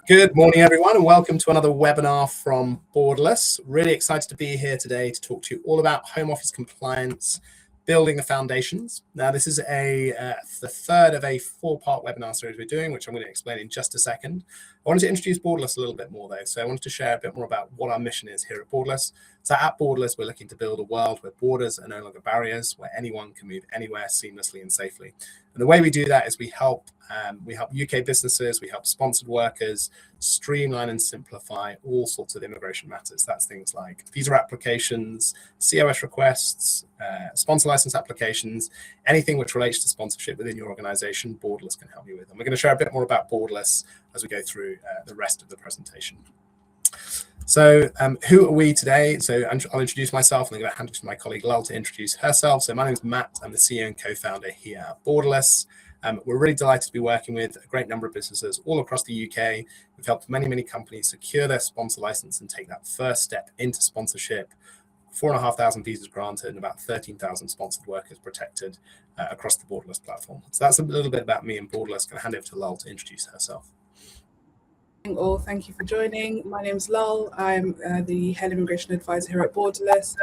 Good morning, everyone, and welcome to another webinar from Borderless. Really excited to be here today to talk to you all about home office compliance, building the foundations. Now, this is the third of a four-part webinar series we're doing, which I'm going to explain in just a second. I wanted to introduce Borderless a little bit more, though. So I wanted to share a bit more about what our mission is here at Borderless. So at Borderless, we're looking to build a world where borders are no longer barriers, where anyone can move anywhere seamlessly and safely. And the way we do that is we help UK businesses, we help sponsored workers streamline and simplify all sorts of immigration matters. That's things like visa applications, COS requests, sponsor license applications, anything which relates to sponsorship within your organization, Borderless can help you with. And we're going to share a bit more about Borderless as we go through the rest of the presentation. So who are we today? So I'll introduce myself, and I'm going to hand it to my colleague Lal to introduce herself. So my name is Matt. I'm the CEO and co-founder here at Borderless. We're really delighted to be working with a great number of businesses all across the UK. We've helped many companies secure their sponsor license and take that first step into sponsorship. 4,500 visas granted and about 13,000 sponsored workers protected across the Borderless platform. So that's a little bit about me and Borderless. Going to hand over to Lal to introduce herself. All, thank you for joining. My name is Lal. I'm the head immigration advisor here at Borderless,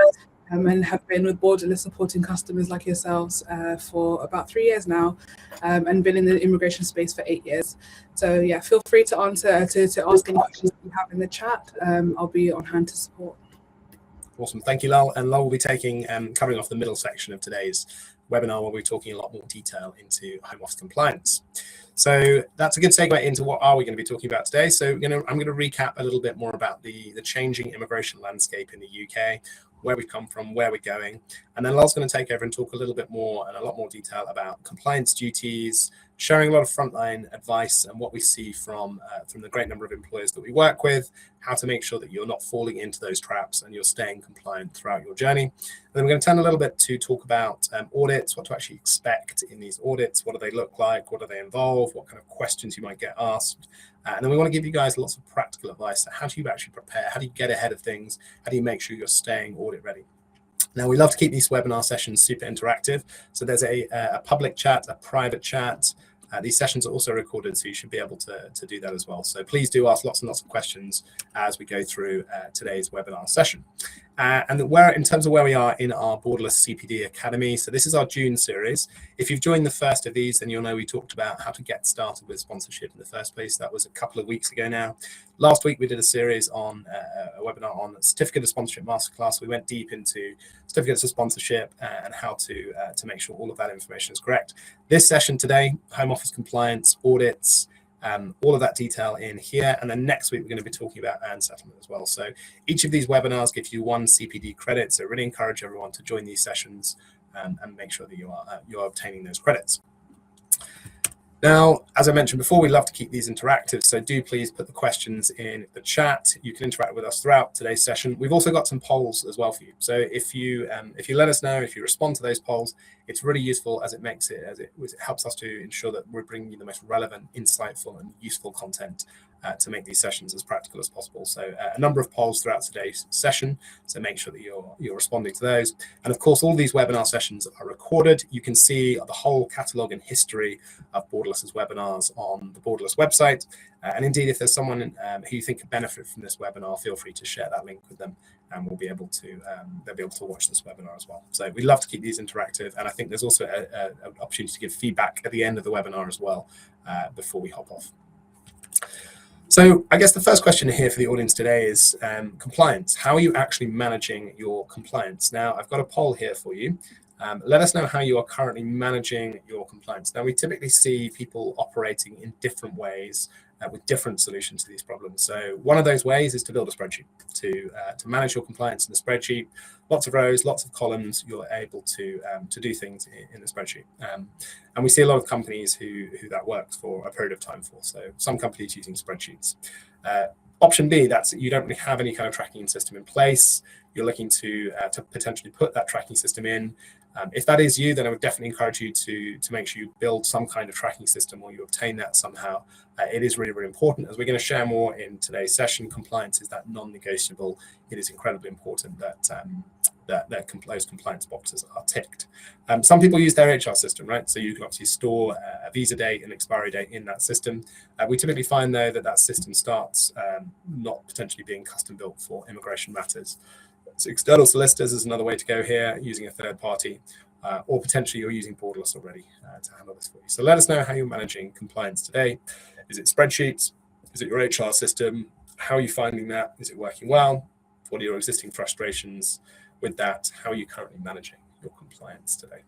and have been with Borderless supporting customers like yourselves for about 3 years now, and been in the immigration space for 8 years. So yeah, feel free to ask any questions you have in the chat. I'll be on hand to support. Awesome, thank you, Lal. And Lal will be covering off the middle section of today's webinar, where we're talking a lot more detail into home office compliance. So that's a good segue into what are we going to be talking about today. So I'm going to recap a little bit more about the changing immigration landscape in the UK, where we've come from, where we're going. And then Lal's going to take over and talk a little bit more and a lot more detail about compliance duties, sharing a lot of frontline advice and what we see from the great number of employers that we work with, how to make sure that you're not falling into those traps and you're staying compliant throughout your journey. And then we're going to turn a little bit to talk about audits, what to actually expect in these audits, what do they look like, what do they involve, what kind of questions you might get asked. And then we want to give you guys lots of practical advice. How do you actually prepare? How do you get ahead of things? How do you make sure you're staying audit ready? Now, we love to keep these webinar sessions super interactive. So there's a public chat, a private chat. These sessions are also recorded, so you should be able to do that as well. So please do ask lots and lots of questions as we go through today's webinar session. And in terms of where we are in our Borderless CPD Academy, so this is our June series. If you've joined the first of these, then you'll know we talked about how to get started with sponsorship in the first place. That was a couple of weeks ago now. Last week, we did a series on a webinar on Certificate of Sponsorship Masterclass. We went deep into certificates of sponsorship and how to make sure all of that information is correct. This session today, home office compliance, audits, all of that detail in here. And then next week, we're going to be talking about earned settlement as well. So each of these webinars gives you one CPD credit. So really encourage everyone to join these sessions and make sure that you are obtaining those credits. Now, as I mentioned before, we love to keep these interactive, so do please put the questions in the chat. You can interact with us throughout today's session. We've also got some polls as well for you. So if you let us know, if you respond to those polls, it's really useful as it helps us to ensure that we're bringing you the most relevant, insightful, and useful content to make these sessions as practical as possible. So a number of polls throughout today's session, so make sure that you're responding to those. And of course, all these webinar sessions are recorded. You can see the whole catalogue and history of Borderless's webinars on the Borderless website. And indeed, if there's someone who you think could benefit from this webinar, feel free to share that link with them, and they'll be able to watch this webinar as well. So we love to keep these interactive, and I think there's also an opportunity to give feedback at the end of the webinar as well before we hop off. So I guess the first question here for the audience today is compliance. How are you actually managing your compliance? Now, I've got a poll here for you. Let us know how you are currently managing your compliance. Now, we typically see people operating in different ways with different solutions to these problems. So one of those ways is to build a spreadsheet, to manage your compliance in the spreadsheet. Lots of rows, lots of columns, you're able to do things in the spreadsheet. And we see a lot of companies who that works for a period of time for. So some companies using spreadsheets. Option B, that's you don't really have any kind of tracking system in place. You're looking to potentially put that tracking system in. If that is you, then I would definitely encourage you to make sure you build some kind of tracking system or you obtain that somehow. It is really, really important. As we're going to share more in today's session, compliance is that non-negotiable. It is incredibly important that that those compliance boxes are ticked. Some people use their HR system, right? So you can obviously store a visa date and expiry date in that system. We typically find, though, that system starts not potentially being custom built for immigration matters. So external solicitors is another way to go here, using a third party, or potentially you're using Borderless already to handle this for you. So let us know how you're managing compliance today. Is it spreadsheets? Is it your HR system? How are you finding that? Is it working well? What are your existing frustrations with that? How are you currently managing your compliance today?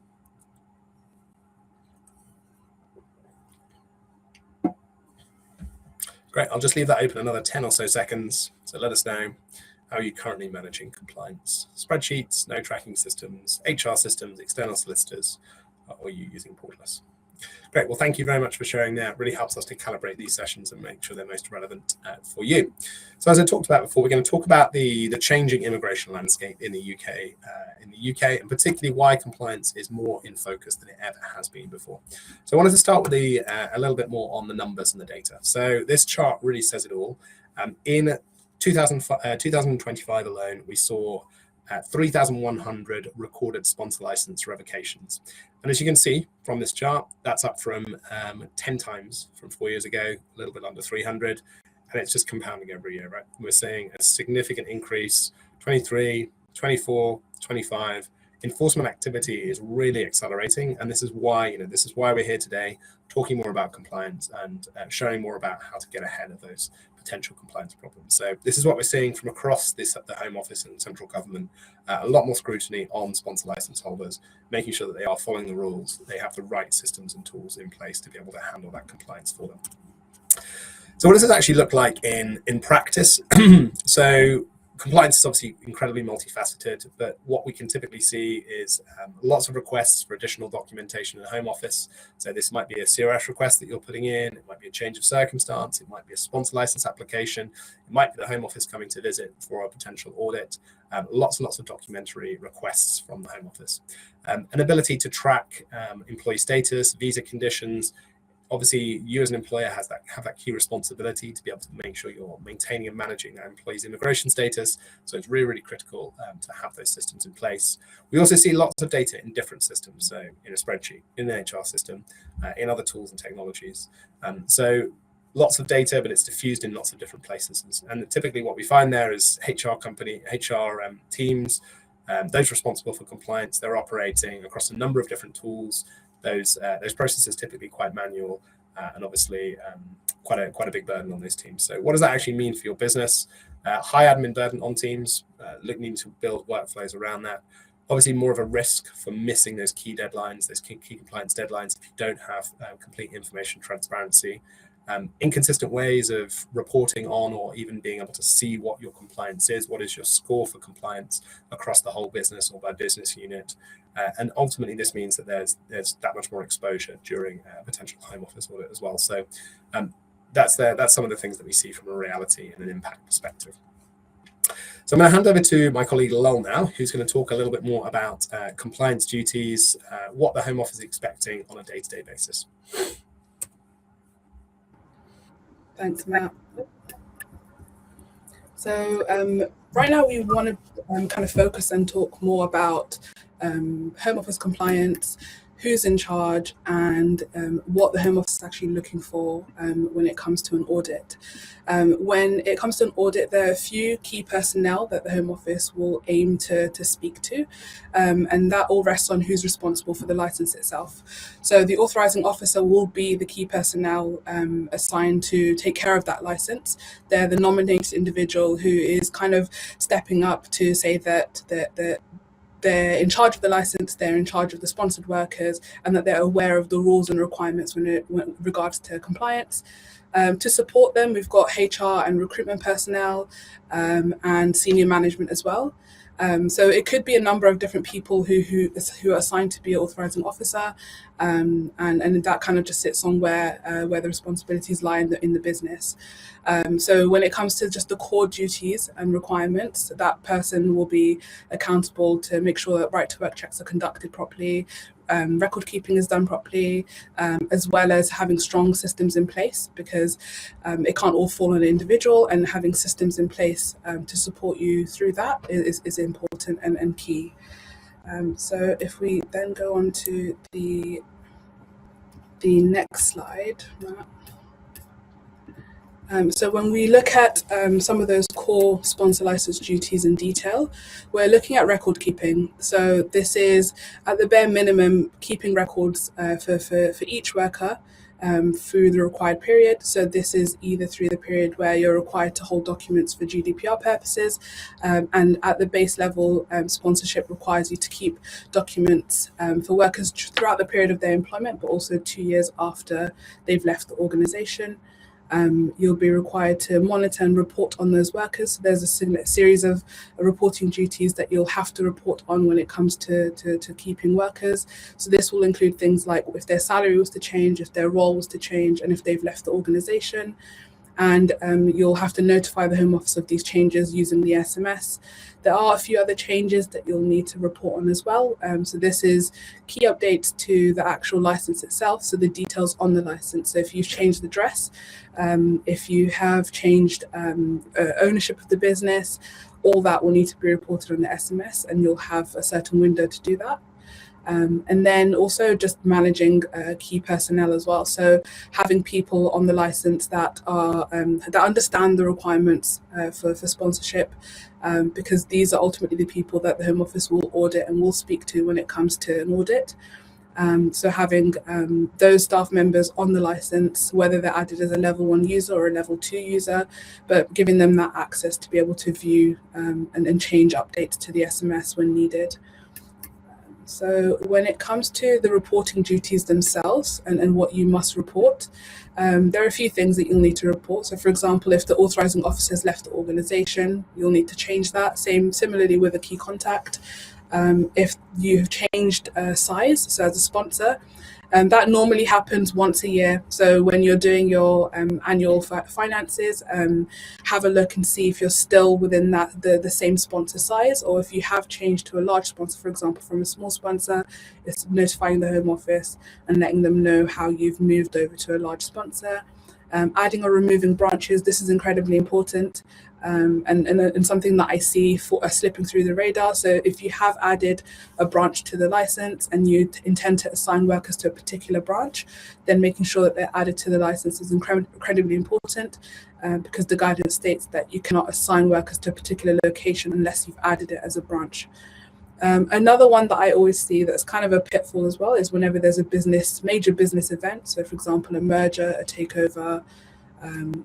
Great, I'll just leave that open another 10 or so seconds. So let us know, how are you currently managing compliance? Spreadsheets, no tracking systems, HR systems, external solicitors, or are you using Borderless? Great, well, thank you very much for sharing that. It really helps us to calibrate these sessions and make sure they're most relevant for you. So as I talked about before, we're going to talk about the changing immigration landscape in the UK, and particularly why compliance is more in focus than it ever has been before. So I wanted to start with a little bit more on the numbers and the data. So this chart really says it all. In 2025 alone, we saw 3,100 recorded sponsor license revocations. And as you can see from this chart, that's up from 10 times from 4 years ago, a little bit under 300, and it's just compounding every year, right? We're seeing a significant increase, 23, 24, 25. Enforcement activity is really accelerating, and this is why we're here today, talking more about compliance and showing more about how to get ahead of those potential compliance problems. So this is what we're seeing from across the Home Office and central government. A lot more scrutiny on sponsor license holders, making sure that they are following the rules, they have the right systems and tools in place to be able to handle that compliance for them. So what does this actually look like in practice? So compliance is obviously incredibly multifaceted, but what we can typically see is lots of requests for additional documentation in the Home Office. So this might be a CRS request that you're putting in, it might be a change of circumstance, it might be a sponsor license application, it might be the Home Office coming to visit for a potential audit. Lots and lots of documentary requests from the Home Office. An ability to track employee status, visa conditions. Obviously, you as an employer have that key responsibility to be able to make sure you're maintaining and managing that employee's immigration status. So it's really, really critical to have those systems in place. We also see lots of data in different systems, so in a spreadsheet, in an HR system, in other tools and technologies. So lots of data, but it's diffused in lots of different places. And typically what we find there is HR teams, those responsible for compliance, they're operating across a number of different tools. Those processes typically quite manual, and obviously quite a big burden on those teams. So what does that actually mean for your business? High admin burden on teams, looking to build workflows around that. Obviously more of a risk for missing those key deadlines, those key compliance deadlines, if you don't have complete information transparency. Inconsistent ways of reporting on or even being able to see what your compliance is, what is your score for compliance across the whole business or by business unit. And ultimately, this means that there's that much more exposure during a potential Home Office audit as well. So that's some of the things that we see from a reality and an impact perspective. So I'm going to hand over to my colleague Lal now, who's going to talk a little bit more about compliance duties, what the Home Office is expecting on a day-to-day basis. Thanks, Matt. So right now we want to kind of focus and talk more about Home Office compliance, who's in charge, and what the Home Office is actually looking for when it comes to an audit. When it comes to an audit, there are a few key personnel that the Home Office will aim to speak to, and that all rests on who's responsible for the license itself. So the authorizing officer will be the key personnel assigned to take care of that license. They're the nominated individual who is kind of stepping up to say that they're in charge of the license, they're in charge of the sponsored workers, and that they're aware of the rules and requirements when regards to compliance. To support them, we've got HR and recruitment personnel and senior management as well. So it could be a number of different people who are assigned to be an authorizing officer, and that kind of just sits on where the responsibilities lie in the business. So when it comes to just the core duties and requirements, that person will be accountable to make sure that right to work checks are conducted properly, record keeping is done properly, as well as having strong systems in place, because it can't all fall on an individual, and having systems in place to support you through that is important and key. So if we then go on to the next slide, Matt. So when we look at some of those core sponsor license duties in detail, we're looking at record keeping. So this is at the bare minimum keeping records for each worker through the required period. So this is either through the period where you're required to hold documents for GDPR purposes, and at the base level, sponsorship requires you to keep documents for workers throughout the period of their employment, but also 2 years after they've left the organization. You'll be required to monitor and report on those workers. So there's a series of reporting duties that you'll have to report on when it comes to keeping workers. So this will include things like if their salary was to change, if their role was to change, and if they've left the organization. And you'll have to notify the Home Office of these changes using the SMS. There are a few other changes that you'll need to report on as well. So this is key updates to the actual license itself, so the details on the license. So if you've changed the address, if you have changed ownership of the business, all that will need to be reported on the SMS, and you'll have a certain window to do that. And then also just managing key personnel as well. So having people on the license that are that understand the requirements for sponsorship, because these are ultimately the people that the Home Office will audit and will speak to when it comes to an audit. So having those staff members on the license, whether they're added as a level 1 user or a level 2 user, but giving them that access to be able to view and change updates to the SMS when needed. So when it comes to the reporting duties themselves and what you must report, there are a few things that you'll need to report. So for example, if the authorizing officer has left the organization, you'll need to change that. Similarly with a key contact. If you've changed size, so as a sponsor, that normally happens once a year. So when you're doing your annual finances, have a look and see if you're still within that the same sponsor size, or if you have changed to a large sponsor, for example, from a small sponsor, it's notifying the Home Office and letting them know how you've moved over to a large sponsor. Adding or removing branches, this is incredibly important. And something that I see slipping through the radar. So if you have added a branch to the license and you intend to assign workers to a particular branch, then making sure that they're added to the license is incredibly important, because the guidance states that you cannot assign workers to a particular location unless you've added it as a branch. Another one that I always see that's kind of a pitfall as well is whenever there's a major business event. So for example, a merger, a takeover,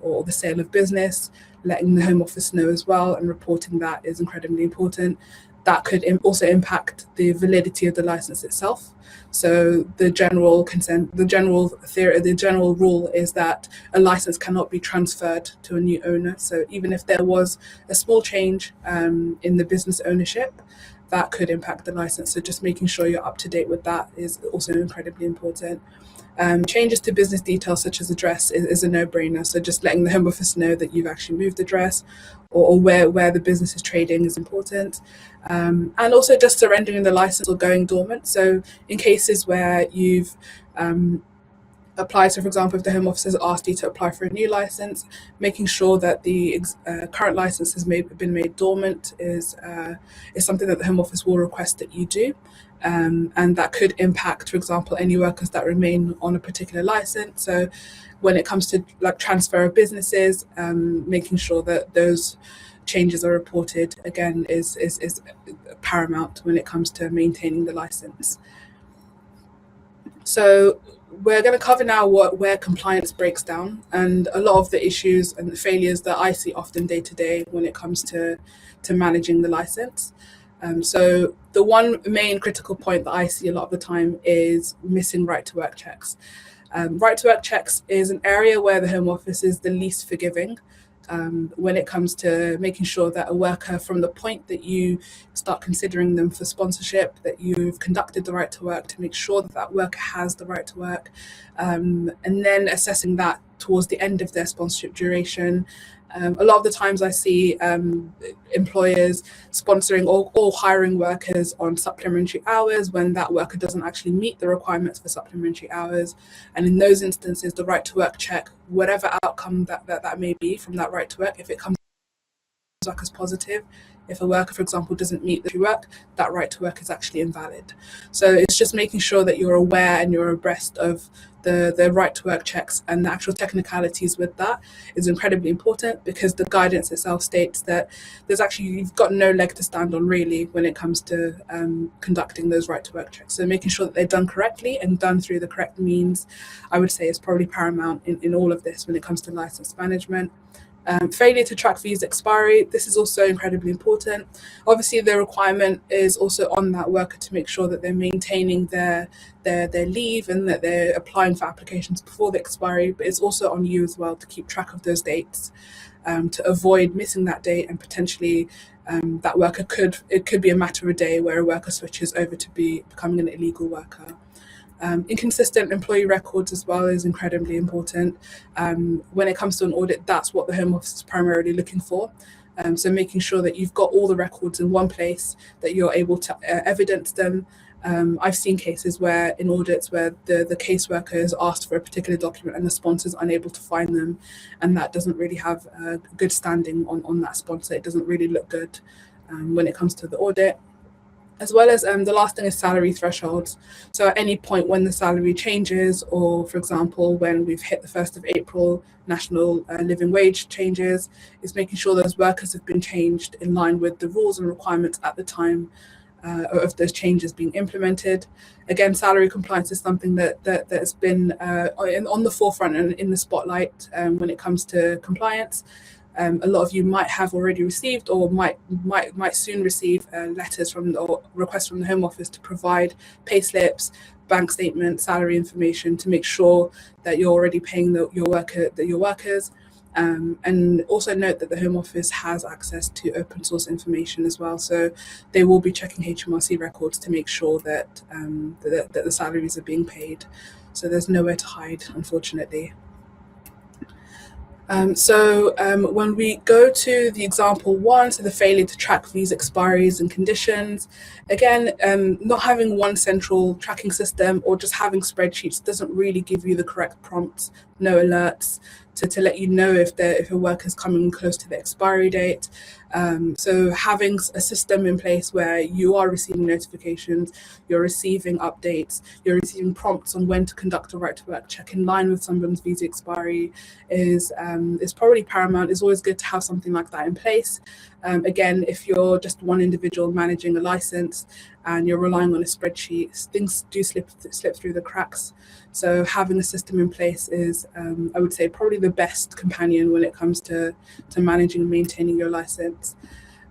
or the sale of business, letting the Home Office know as well and reporting that is incredibly important. That could also impact the validity of the license itself. So the general rule is that a license cannot be transferred to a new owner. So even if there was a small change in the business ownership, that could impact the license. So just making sure you're up to date with that is also incredibly important. Changes to business details such as address is a no-brainer. So just letting the Home Office know that you've actually moved address or where the business is trading is important. And also just surrendering the license or going dormant. So in cases where you've apply. So for example, if the Home Office has asked you to apply for a new license, making sure that the current license has been made dormant is something that the Home Office will request that you do. And that could impact, for example, any workers that remain on a particular license. So when it comes to like transfer of businesses, making sure that those changes are reported again is paramount when it comes to maintaining the license. So we're going to cover now where compliance breaks down, and a lot of the issues and the failures that I see often day to day when it comes to managing the license. So the one main critical point that I see a lot of the time is missing right to work checks. Right to work checks is an area where the Home Office is the least forgiving when it comes to making sure that a worker, from the point that you start considering them for sponsorship, that you've conducted the right to work to make sure that that worker has the right to work, and then assessing that towards the end of their sponsorship duration. A lot of the times I see employers sponsoring or hiring workers on supplementary hours when that worker doesn't actually meet the requirements for supplementary hours. And in those instances, the right to work check, whatever outcome that may be from that right to work, if it comes back as positive, if a worker, for example, doesn't meet the work, that right to work is actually invalid. So it's just making sure that you're aware and you're abreast of the right to work checks, and the actual technicalities with that is incredibly important, because the guidance itself states that you've got no leg to stand on really when it comes to conducting those right to work checks. So making sure that they're done correctly and done through the correct means, I would say, is probably paramount in all of this when it comes to license management. Failure to track visa expiry, this is also incredibly important. Obviously, the requirement is also on that worker to make sure that they're maintaining their leave and that they're applying for applications before the expiry, but it's also on you as well to keep track of those dates, to avoid missing that date, and potentially that worker could be a matter of a day where a worker switches over to becoming an illegal worker. Inconsistent employee records as well is incredibly important. When it comes to an audit, that's what the Home Office is primarily looking for. So making sure that you've got all the records in one place, that you're able to evidence them. I've seen cases where in audits where the caseworker has asked for a particular document and the sponsor is unable to find them, and that doesn't really have a good standing on that sponsor. It doesn't really look good when it comes to the audit. As well as the last thing is salary thresholds. So at any point when the salary changes, or for example, when we've hit the 1st of April, national living wage changes, is making sure those workers have been changed in line with the rules and requirements at the time of those changes being implemented. Again, salary compliance is something that's been on the forefront and in the spotlight when it comes to compliance. A lot of you might have already received or might soon receive letters or requests from the Home Office to provide payslips, bank statements, salary information to make sure that you're already paying your workers. And also note that the Home Office has access to open source information as well, so they will be checking HMRC records to make sure that the salaries are being paid. So there's nowhere to hide, unfortunately. When we go to the example 1, so the failure to track visa expiries and conditions, again, not having one central tracking system or just having spreadsheets doesn't really give you the correct prompts, no alerts to let you know if a worker's coming close to the expiry date. So having a system in place where you are receiving notifications, you're receiving updates, you're receiving prompts on when to conduct a right to work check in line with someone's visa expiry is probably paramount. It's always good to have something like that in place. Again, if you're just one individual managing a license and you're relying on a spreadsheet, things do slip through the cracks. So having a system in place is, I would say, probably the best companion when it comes to managing and maintaining your license.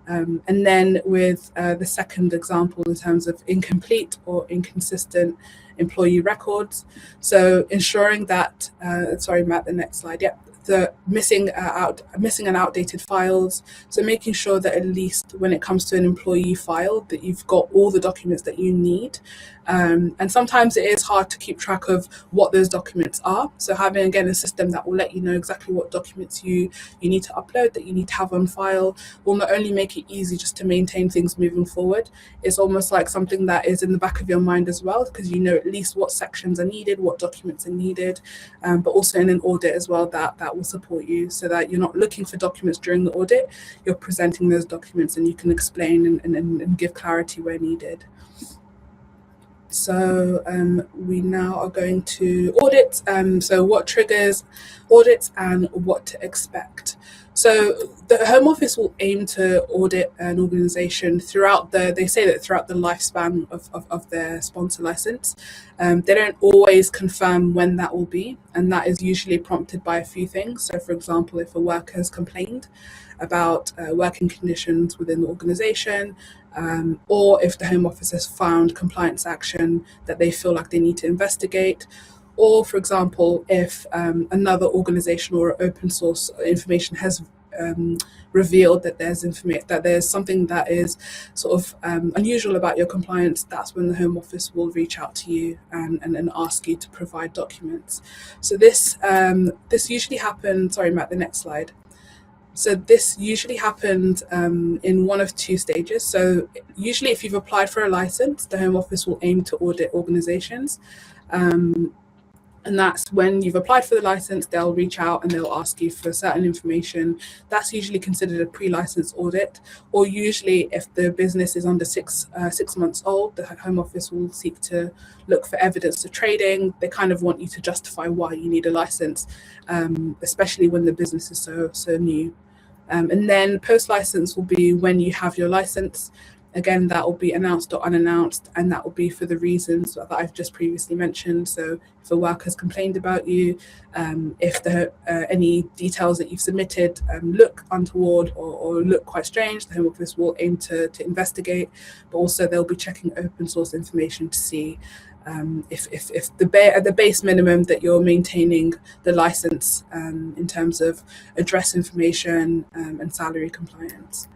And then with the second example in terms of incomplete or inconsistent employee records. So ensuring that, sorry, Matt, the next slide, yeah. The missing and outdated files. So making sure that at least when it comes to an employee file that you've got all the documents that you need. And sometimes it is hard to keep track of what those documents are. So having, again, a system that will let you know exactly what documents you need to upload, that you need to have on file, will not only make it easy just to maintain things moving forward, it's almost like something that is in the back of your mind as well, because you know at least what sections are needed, what documents are needed, but also in an audit as well that will support you, so that you're not looking for documents during the audit, you're presenting those documents and you can explain and give clarity where needed. So we now are going to audits. So what triggers audits and what to expect. So the Home Office will aim to audit an organisation throughout the lifespan of their sponsor license. They don't always confirm when that will be, and that is usually prompted by a few things. So for example, if a worker has complained about working conditions within the organisation, or if the Home Office has found compliance action that they feel like they need to investigate, or for example, if another organisation or open source information has revealed that there's something that is sort of unusual about your compliance, that's when the Home Office will reach out to you and ask you to provide documents. So this usually happens. Sorry, Matt, the next slide. So this usually happens in one of two stages. So usually if you've applied for a license, the Home Office will aim to audit organizations. And that's when you've applied for the license, they'll reach out and they'll ask you for certain information. That's usually considered a pre-license audit, or usually if the business is under 6 months old, the Home Office will seek to look for evidence of trading. They kind of want you to justify why you need a license, especially when the business is so new. And then post-license will be when you have your license. Again, that will be announced or unannounced, and that will be for the reasons that I've just previously mentioned. So if a worker's complained about you, if any details that you've submitted look untoward or look quite strange, the Home Office will aim to investigate, but also they'll be checking open source information to see if at the base minimum that you're maintaining the license in terms of address information and salary compliance.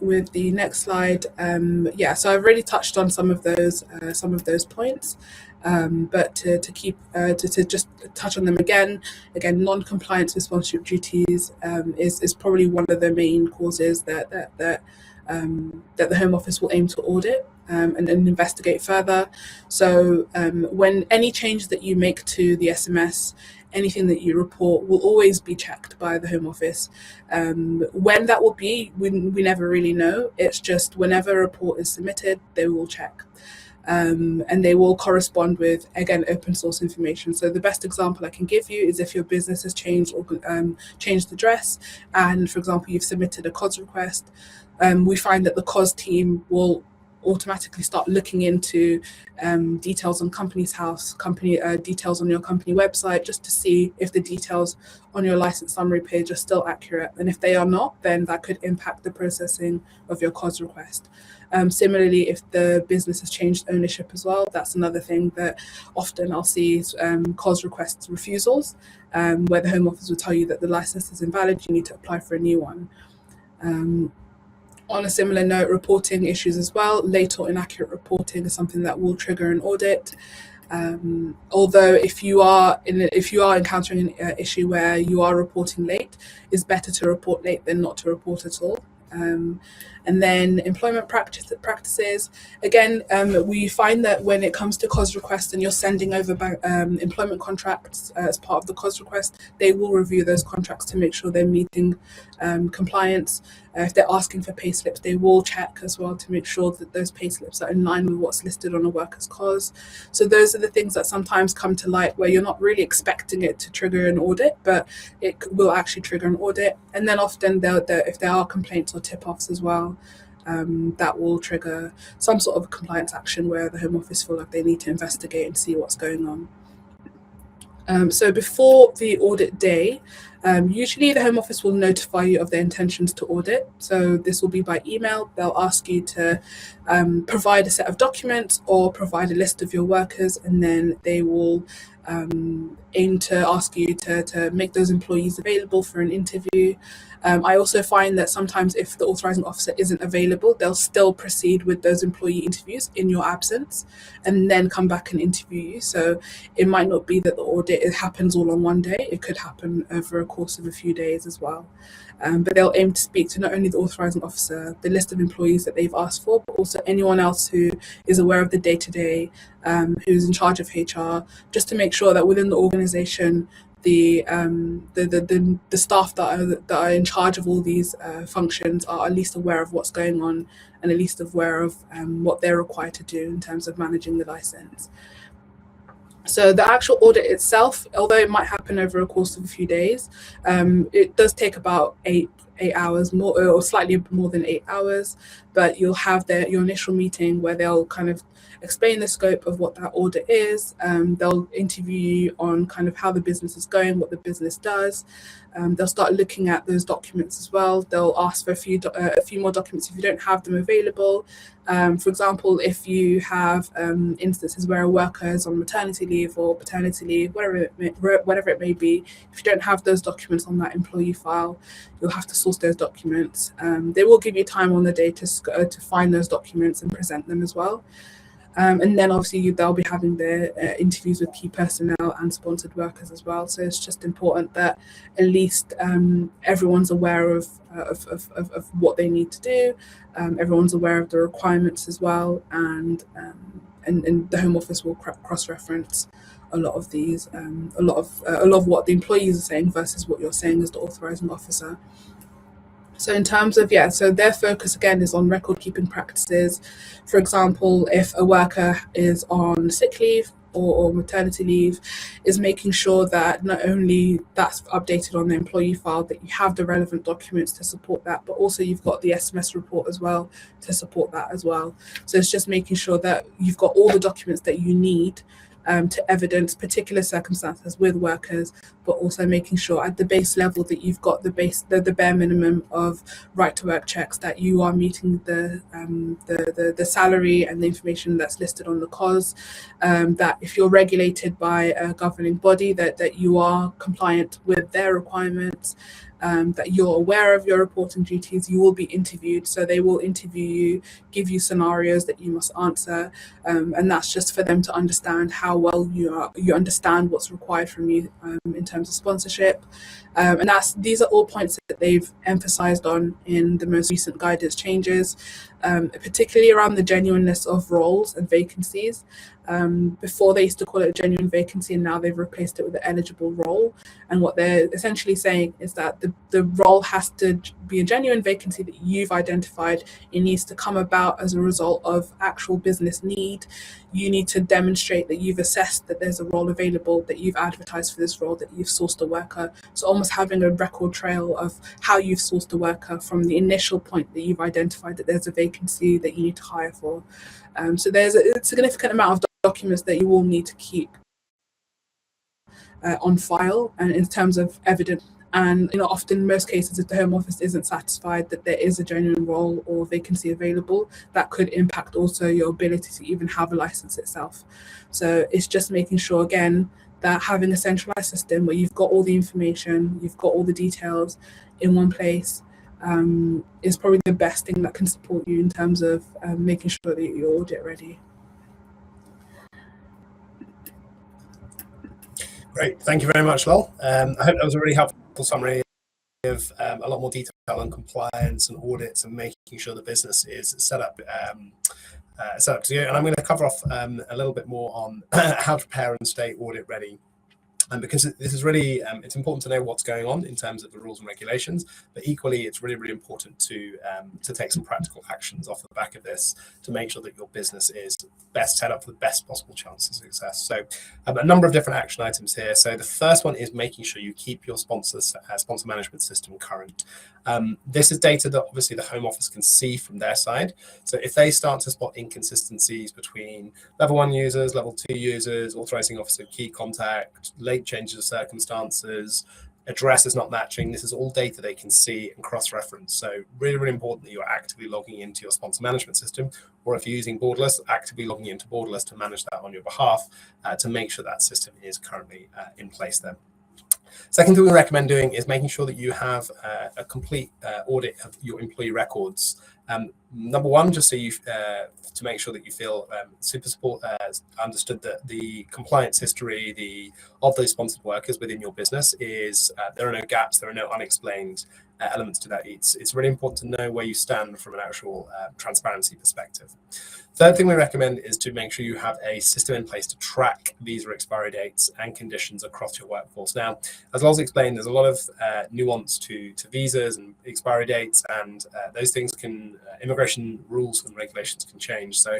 With the next slide, so I've already touched on some of those points, but to just touch on them again, non-compliance with sponsorship duties is probably one of the main causes that the Home Office will aim to audit and investigate further. So when any change that you make to the SMS, anything that you report will always be checked by the Home Office. When that will be, we never really know. It's just whenever a report is submitted, they will check. And they will correspond with, again, open source information. So the best example I can give you is if your business has changed or changed address, and for example, you've submitted a COS request, we find that the COS team will automatically start looking into details on Companies House, details on your company website, just to see if the details on your license summary page are still accurate. And if they are not, then that could impact the processing of your COS request. Similarly, if the business has changed ownership as well, that's another thing that often I'll see COS requests refusals, where the Home Office will tell you that the license is invalid, you need to apply for a new one. On a similar note, reporting issues as well. Late or inaccurate reporting is something that will trigger an audit. Although if you are encountering an issue where you are reporting late, it's better to report late than not to report at all. And then employment practices. Again, we find that when it comes to COS requests and you're sending over employment contracts as part of the COS request, they will review those contracts to make sure they're meeting compliance. If they're asking for pay slips, they will check as well to make sure that those pay slips are in line with what's listed on a worker's COS. So those are the things that sometimes come to light where you're not really expecting it to trigger an audit, but it will actually trigger an audit. And then often if there are complaints or tip-offs as well, that will trigger some sort of compliance action where the Home Office feel like they need to investigate and see what's going on. So before the audit day, usually the Home Office will notify you of their intentions to audit. So this will be by email. They'll ask you to provide a set of documents or provide a list of your workers, and then they will aim to ask you to make those employees available for an interview. I also find that sometimes if the authorizing officer isn't available, they'll still proceed with those employee interviews in your absence and then come back and interview you. So it might not be that the audit happens all on one day. It could happen over a course of a few days as well. But they'll aim to speak to not only the authorizing officer, the list of employees that they've asked for, but also anyone else who is aware of the day-to-day, who's in charge of HR, just to make sure that within the organization, the staff that are in charge of all these functions are at least aware of what's going on and at least aware of what they're required to do in terms of managing the license. So the actual audit itself, although it might happen over a course of a few days, it does take about eight hours more, or slightly more than 8 hours. but you'll have your initial meeting where they'll kind of explain the scope of what that audit is. They'll interview you on kind of how the business is going, what the business does. They'll start looking at those documents as well. They'll ask for a few more documents if you don't have them available. For example, if you have instances where a worker is on maternity leave or paternity leave, whatever it may be, if you don't have those documents on that employee file, you'll have to source those documents. They will give you time on the day to find those documents and present them as well. And then obviously they'll be having their interviews with key personnel and sponsored workers as well. So it's just important that at least everyone's aware of what they need to do. Everyone's aware of the requirements as well, and the Home Office will cross-reference a lot of these, a lot of what the employees are saying versus what you're saying as the authorising officer. So in terms of, so their focus again is on record keeping practices. For example, if a worker is on sick leave or maternity leave, is making sure that not only that's updated on the employee file, that you have the relevant documents to support that, but also you've got the SMS report as well to support that as well. So it's just making sure that you've got all the documents that you need to evidence particular circumstances with workers, but also making sure at the base level that you've got the bare minimum of right to work checks, that you are meeting the salary and the information that's listed on the COS, that if you're regulated by a governing body, that you are compliant with their requirements, that you're aware of your reporting duties. You will be interviewed, so they will interview you, give you scenarios that you must answer, and that's just for them to understand how well you understand what's required from you in terms of sponsorship. And these are all points that they've emphasised on in the most recent guidance changes, particularly around the genuineness of roles and vacancies. Before they used to call it a genuine vacancy, and now they've replaced it with an eligible role. And what they're essentially saying is that the role has to be a genuine vacancy that you've identified. It needs to come about as a result of actual business need. You need to demonstrate that you've assessed that there's a role available, that you've advertised for this role, that you've sourced a worker. So almost having a record trail of how you've sourced a worker from the initial point that you've identified that there's a vacancy that you need to hire for. So there's a significant amount of documents that you will need to keep on file and in terms of evidence. And often in most cases, if the Home Office isn't satisfied that there is a genuine role or vacancy available, that could impact also your ability to even have a license itself. So it's just making sure, again, that having a centralized system where you've got all the information, you've got all the details in one place, is probably the best thing that can support you in terms of making sure that you're audit ready. Great, thank you very much, Lol. I hope that was a really helpful summary of a lot more detail on compliance and audits and making sure the business is set up to go. And I'm going to cover off a little bit more on how to prepare and stay audit ready. And because this is really, it's important to know what's going on in terms of the rules and regulations, but equally it's really, really important to take some practical actions off the back of this to make sure that your business is best set up for the best possible chance of success. So a number of different action items here. So the first one is making sure you keep your sponsor management system current. This is data that obviously the Home Office can see from their side. So if they start to spot inconsistencies between level 1 users, level 2 users, authorizing officer key contact, late changes of circumstances, address is not matching, this is all data they can see and cross-reference. So really, really important that you're actively logging into your sponsor management system, or if you're using Borderless, actively logging into Borderless to manage that on your behalf to make sure that system is currently in place there. Second thing we recommend doing is making sure that you have a complete audit of your employee records. Number one, just so you to make sure that you feel super understood that the compliance history of those sponsored workers within your business is there are no gaps, there are no unexplained elements to that. It's really important to know where you stand from an actual transparency perspective. Third thing we recommend is to make sure you have a system in place to track visa expiry dates and conditions across your workforce. Now, as Lol's explained, there's a lot of nuance to visas and expiry dates, and those things can, immigration rules and regulations can change. So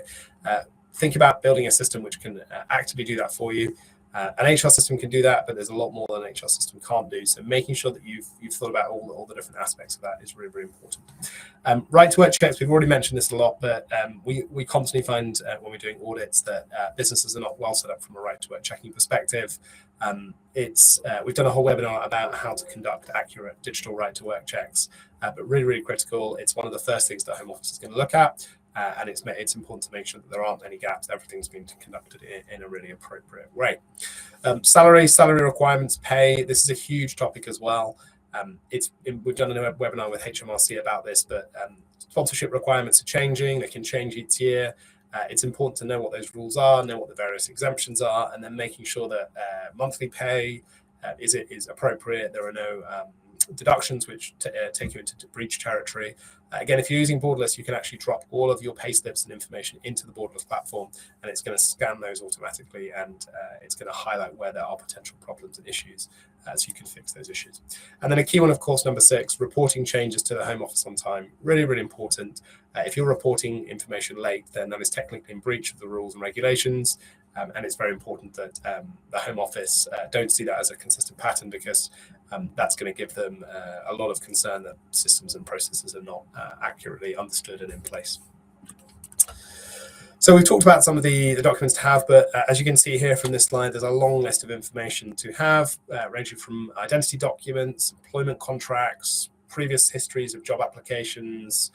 think about building a system which can actively do that for you. An HR system can do that, but there's a lot more than an HR system can't do. So making sure that you've thought about all the different aspects of that is really, really important. Right to work checks, we've already mentioned this a lot, but we constantly find when we're doing audits that businesses are not well set up from a right to work checking perspective. We've done a whole webinar about how to conduct accurate digital right to work checks, but really, really critical. It's one of the first things that Home Office is going to look at. And it's important to make sure that there aren't any gaps. Everything's being conducted in a really appropriate way. Salary requirements, pay. This is a huge topic as well. We've done a webinar with HMRC about this, but sponsorship requirements are changing. They can change each year. It's important to know what those rules are, know what the various exemptions are, and then making sure that monthly pay is appropriate. There are no deductions which take you into breach territory. Again, if you're using Borderless, you can actually drop all of your pay slips and information into the Borderless platform, and it's going to scan those automatically, and it's going to highlight where there are potential problems and issues, so you can fix those issues. And then a key one, of course, number 6, reporting changes to the Home Office on time. Really, really important. If you're reporting information late, then that is technically in breach of the rules and regulations. And it's very important that the Home Office don't see that as a consistent pattern, because that's going to give them a lot of concern that systems and processes are not accurately understood and in place. So we've talked about some of the documents to have, but as you can see here from this slide, there's a long list of information to have, ranging from identity documents, employment contracts, previous histories of job applications,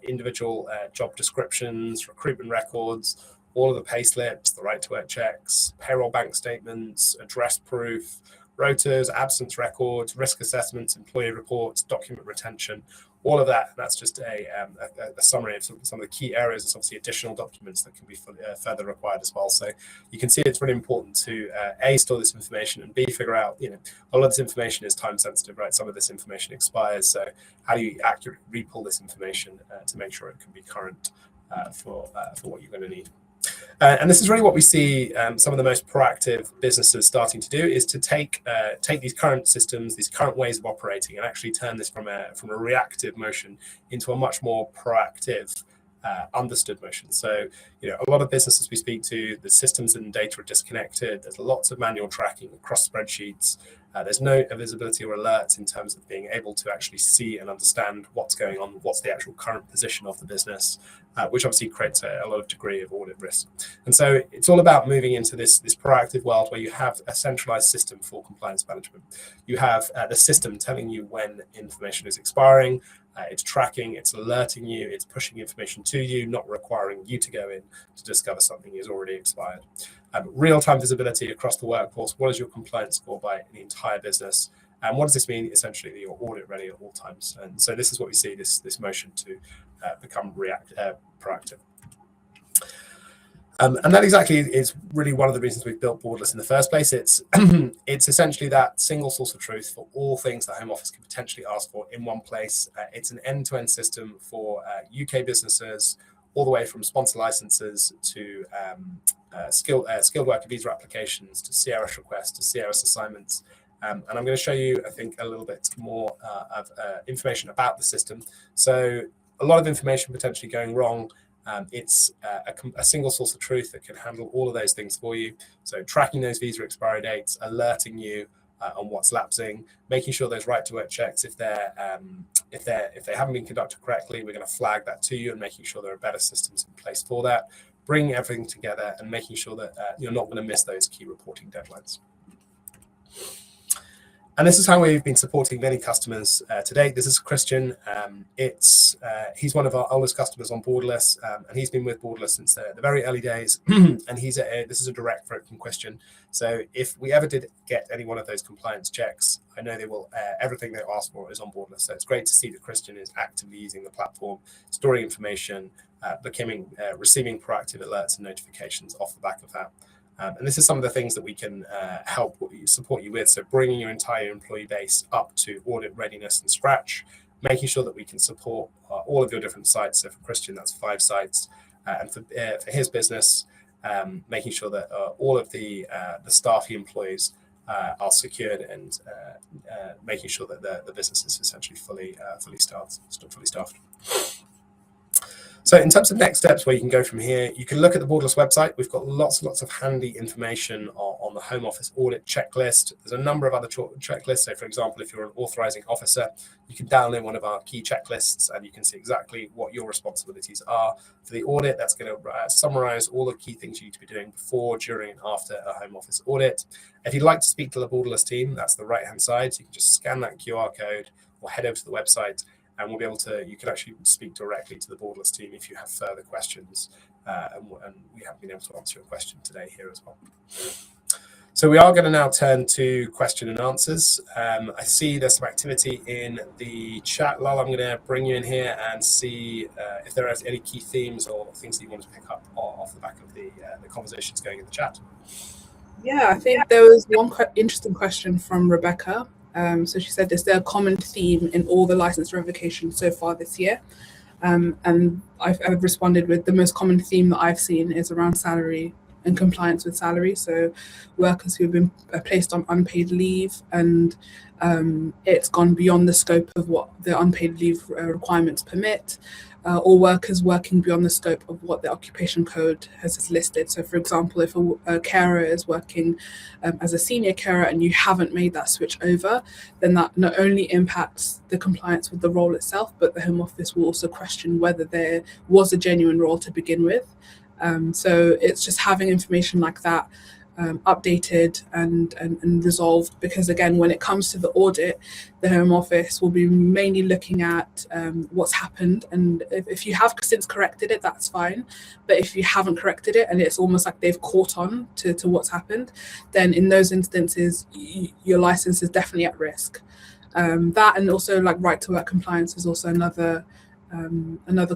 individual job descriptions, recruitment records, all of the pay slips, the right to work checks, payroll bank statements, address proof, rotas, absence records, risk assessments, employee reports, document retention, all of that. That's just a summary of some of the key areas. There's obviously additional documents that can be further required as well. So you can see it's really important to A, store this information, and B, figure out, a lot of this information is time sensitive, right? Some of this information expires. So how do you accurately re-pull this information to make sure it can be current for what you're going to need? And this is really what we see some of the most proactive businesses starting to do, is to take these current systems, these current ways of operating, and actually turn this from a reactive motion into a much more proactive, understood motion. So, a lot of businesses we speak to, the systems and data are disconnected. There's lots of manual tracking across spreadsheets. There's no visibility or alerts in terms of being able to actually see and understand what's going on, what's the actual current position of the business, which obviously creates a lot of degree of audit risk. And so it's all about moving into this proactive world where you have a centralized system for compliance management. You have the system telling you when information is expiring. It's tracking, it's alerting you, it's pushing information to you, not requiring you to go in to discover something is already expired. Real-time visibility across the workforce. What is your compliance score by the entire business? And what does this mean? Essentially, that you're audit ready at all times. And so this is what we see, this motion to become proactive. And that exactly is really one of the reasons we've built Borderless in the first place. It's essentially that single source of truth for all things that Home Office can potentially ask for in one place. It's an end-to-end system for UK businesses, all the way from sponsor licenses to skilled worker visa applications, to CRS requests, to CRS assignments. And I'm going to show you, I think, a little bit more of information about the system. So a lot of information potentially going wrong. It's a single source of truth that can handle all of those things for you. So tracking those visa expiry dates, alerting you on what's lapsing, making sure those right to work checks, if they haven't been conducted correctly, we're going to flag that to you, and making sure there are better systems in place for that. Bringing everything together and making sure that you're not going to miss those key reporting deadlines. And this is how we've been supporting many customers to date. This is Christian. He's one of our oldest customers on Borderless, and he's been with Borderless since the very early days. And this is a direct quote from Christian. So if we ever did get any one of those compliance checks, I know they will. Everything they ask for is on Borderless. So it's great to see that Christian is actively using the platform, storing information, receiving proactive alerts and notifications off the back of that. And this is some of the things that we can support you with. So bringing your entire employee base up to audit readiness and scratch, making sure that we can support all of your different sites. So for Christian, that's 5 sites. And for his business, making sure that all of the staff he employs are secured, and making sure that the business is essentially fully staffed. So in terms of next steps, where you can go from here, you can look at the Borderless website. We've got lots of handy information on on the Home Office audit checklist. There's a number of other checklists. So for example, if you're an authorizing officer, you can download one of our key checklists and you can see exactly what your responsibilities are for the audit. That's going to summarize all the key things you need to be doing before, during, and after a Home Office audit. If you'd like to speak to the Borderless team, that's the right-hand side. So you can just scan that QR code or head over to the website, and we'll be able to, you can actually speak directly to the Borderless team if you have further questions. And we have been able to answer your question today here as well. So we are going to now turn to question and answers. I see there's some activity in the chat. Lal, I'm going to bring you in here and see if there are any key themes or things that you want to pick up off the back of the conversations going in the chat. Yeah, I think there was one interesting question from Rebecca. So she said, is there a common theme in all the license revocations so far this year? And I've responded with the most common theme that I've seen is around salary and compliance with salary. So workers who have been placed on unpaid leave, and it's gone beyond the scope of what the unpaid leave requirements permit, or workers working beyond the scope of what the occupation code has listed. So for example, if a carer is working as a senior carer and you haven't made that switch over, then that not only impacts the compliance with the role itself, but the Home Office will also question whether there was a genuine role to begin with. So it's just having information like that updated and resolved, because again, when it comes to the audit, the Home Office will be mainly looking at what's happened, and if you have since corrected it, that's fine, but if you haven't corrected it and it's almost like they've caught on to what's happened, then in those instances your license is definitely at risk. That, and also like right to work compliance is also another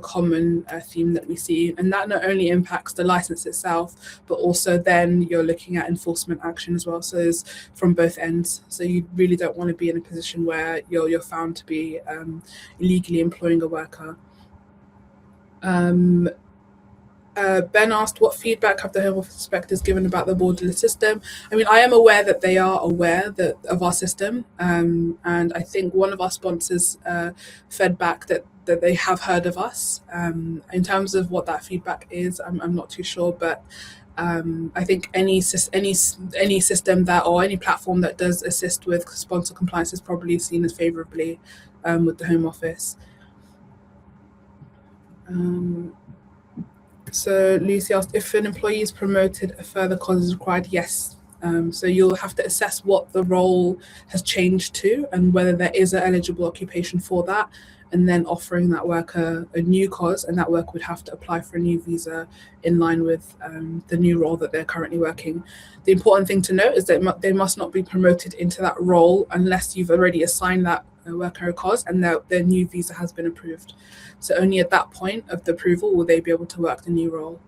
common theme that we see, and that not only impacts the license itself, but also then you're looking at enforcement action as well. So it's from both ends. So you really don't want to be in a position where you're found to be illegally employing a worker. Ben asked, what feedback have the Home Office inspectors given about the Borderless system? I mean, I am aware that they are aware of our system, and I think one of our sponsors fed back that they have heard of us. In terms of what that feedback is, I'm not too sure, but I think any system that, or any platform that does assist with sponsor compliance is probably seen as favourably with the Home Office. So Lucy asked, if an employee is promoted, a further cause is required? Yes. So you'll have to assess what the role has changed to and whether there is an eligible occupation for that, and then offering that worker a new cause, and that worker would have to apply for a new visa in line with the new role that they're currently working. The important thing to note is that they must not be promoted into that role unless you've already assigned that worker a cause and their new visa has been approved. So only at that point of the approval will they be able to work the new role.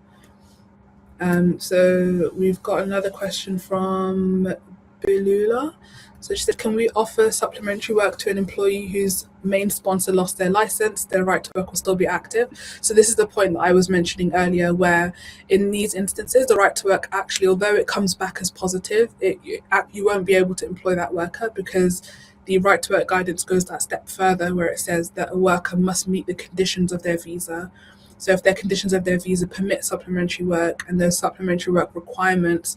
So we've got another question from Bilula. So she said, can we offer supplementary work to an employee whose main sponsor lost their license? Their right to work will still be active. So this is the point that I was mentioning earlier, where in these instances, the right to work actually, although it comes back as positive, you won't be able to employ that worker, because the right to work guidance goes that step further, where it says that a worker must meet the conditions of their visa. So if their conditions of their visa permit supplementary work, and those supplementary work requirements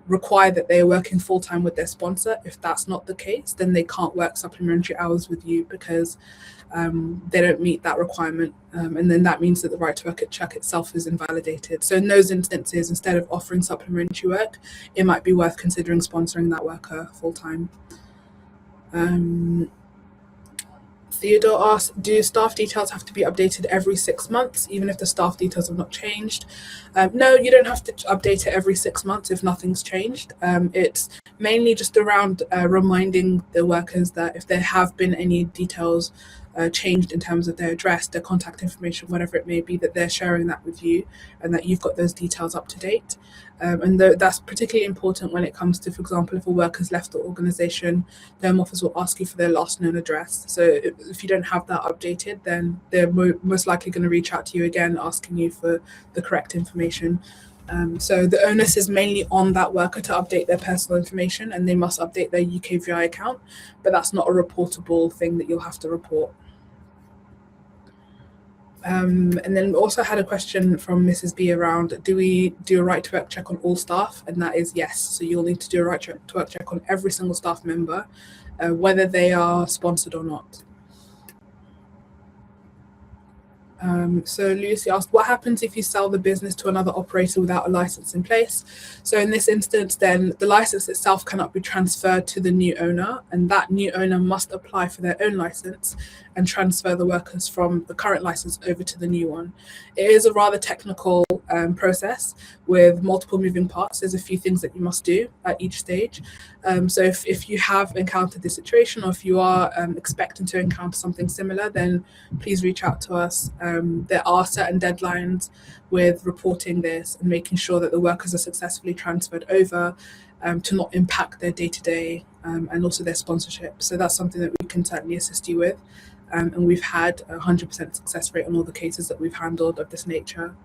require that they are working full-time with their sponsor, if that's not the case, then they can't work supplementary hours with you, because they don't meet that requirement, and then that means that the right to work check itself is invalidated. So in those instances, instead of offering supplementary work, it might be worth considering sponsoring that worker full-time. Theodore asked, do staff details have to be updated every 6 months, even if the staff details have not changed? No, you don't have to update it every 6 months if nothing's changed. It's mainly just around reminding the workers that if there have been any details changed in terms of their address, their contact information, whatever it may be, that they're sharing that with you and that you've got those details up to date. And that's particularly important when it comes to, for example, if a worker's left the organisation, the Home Office will ask you for their last known address. So if you don't have that updated, then they're most likely going to reach out to you again, asking you for the correct information. So the onus is mainly on that worker to update their personal information, and they must update their UKVI account, but that's not a reportable thing that you'll have to report. And then we also had a question from Mrs. B around, do we do a right to work check on all staff? And that is yes. So you'll need to do a right to work check on every single staff member, whether they are sponsored or not. So Lucy asked, what happens if you sell the business to another operator without a license in place? So in this instance, then the license itself cannot be transferred to the new owner, and that new owner must apply for their own license and transfer the workers from the current license over to the new one. It is a rather technical process with multiple moving parts. There's a few things that you must do at each stage. So if you have encountered this situation, or if you are expecting to encounter something similar, then please reach out to us. There are certain deadlines with reporting this and making sure that the workers are successfully transferred over to not impact their day-to-day and also their sponsorship. So that's something that we can certainly assist you with. And we've had a 100% success rate on all the cases that we've handled of this nature.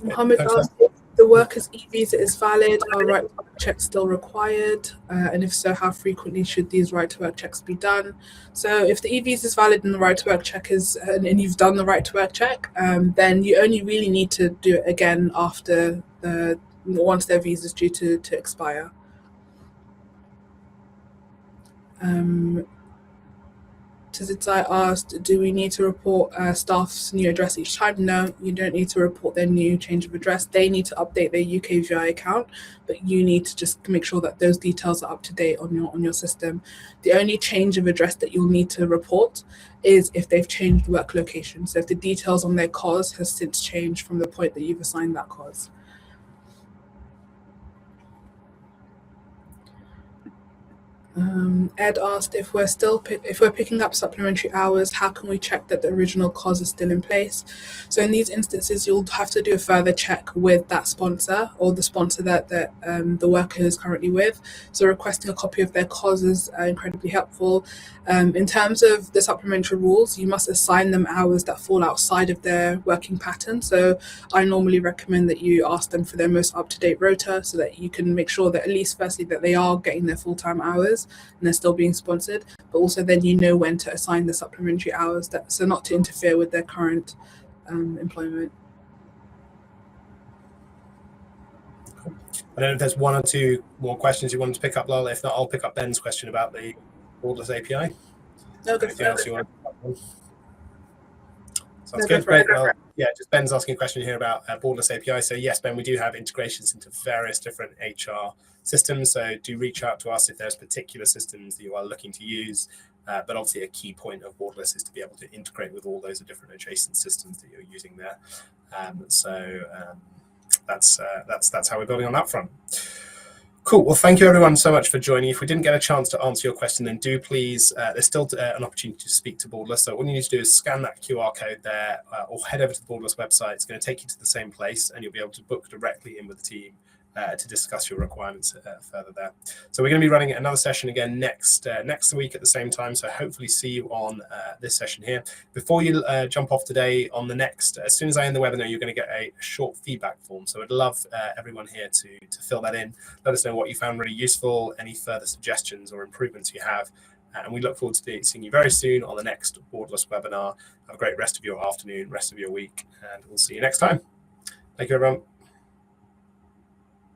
Mohammed asked if the worker's e-visa is valid, are right to work checks still required? And if so, how frequently should these right to work checks be done? So if the e-visa is valid and the right to work check is, and you've done the right to work check, then you only really need to do it again after once their visa is due to expire. Tizitsai asked, do we need to report staff's new address each time? No, you don't need to report their new change of address. They need to update their UKVI account, but you need to just make sure that those details are up to date on your system. The only change of address that you'll need to report is if they've changed work location. So if the details on their COS has since changed from the point that you've assigned that COS. Ed asked if we're picking up supplementary hours, how can we check that the original COS is still in place? So in these instances, you'll have to do a further check with that sponsor or the sponsor that the worker is currently with. So requesting a copy of their COS is incredibly helpful. In terms of the supplementary rules, you must assign them hours that fall outside of their working pattern. So I normally recommend that you ask them for their most up-to-date rota so that you can make sure that at least firstly that they are getting their full-time hours and they're still being sponsored, but also then you know when to assign the supplementary hours, so not to interfere with their current employment. I don't know if there's one or two more questions you wanted to pick up, Lal. If not, I'll pick up Ben's question about the Borderless API. No, good. Anything else you want to pick up on? Sounds good. Great. Well, yeah, just Ben's asking a question here about Borderless API. So yes, Ben, we do have integrations into various different HR systems. So do reach out to us if there's particular systems that you are looking to use. But obviously a key point of Borderless is to be able to integrate with all those different adjacent systems that you're using there. That's how we're building on that front. Cool. Well, thank you everyone so much for joining. If we didn't get a chance to answer your question, then do please, there's still an opportunity to speak to Borderless. So all you need to do is scan that QR code there or head over to the Borderless website. It's going to take you to the same place and you'll be able to book directly in with the team to discuss your requirements further there. So we're going to be running another session again next week at the same time. So hopefully see you on this session here. Before you jump off today on the next, as soon as I end the webinar, you're going to get a short feedback form. So I'd love everyone here to fill that in. Let us know what you found really useful, any further suggestions or improvements you have. And we look forward to seeing you very soon on the next Borderless webinar. Have a great rest of your afternoon, rest of your week, and we'll see you next time. Thank you, everyone.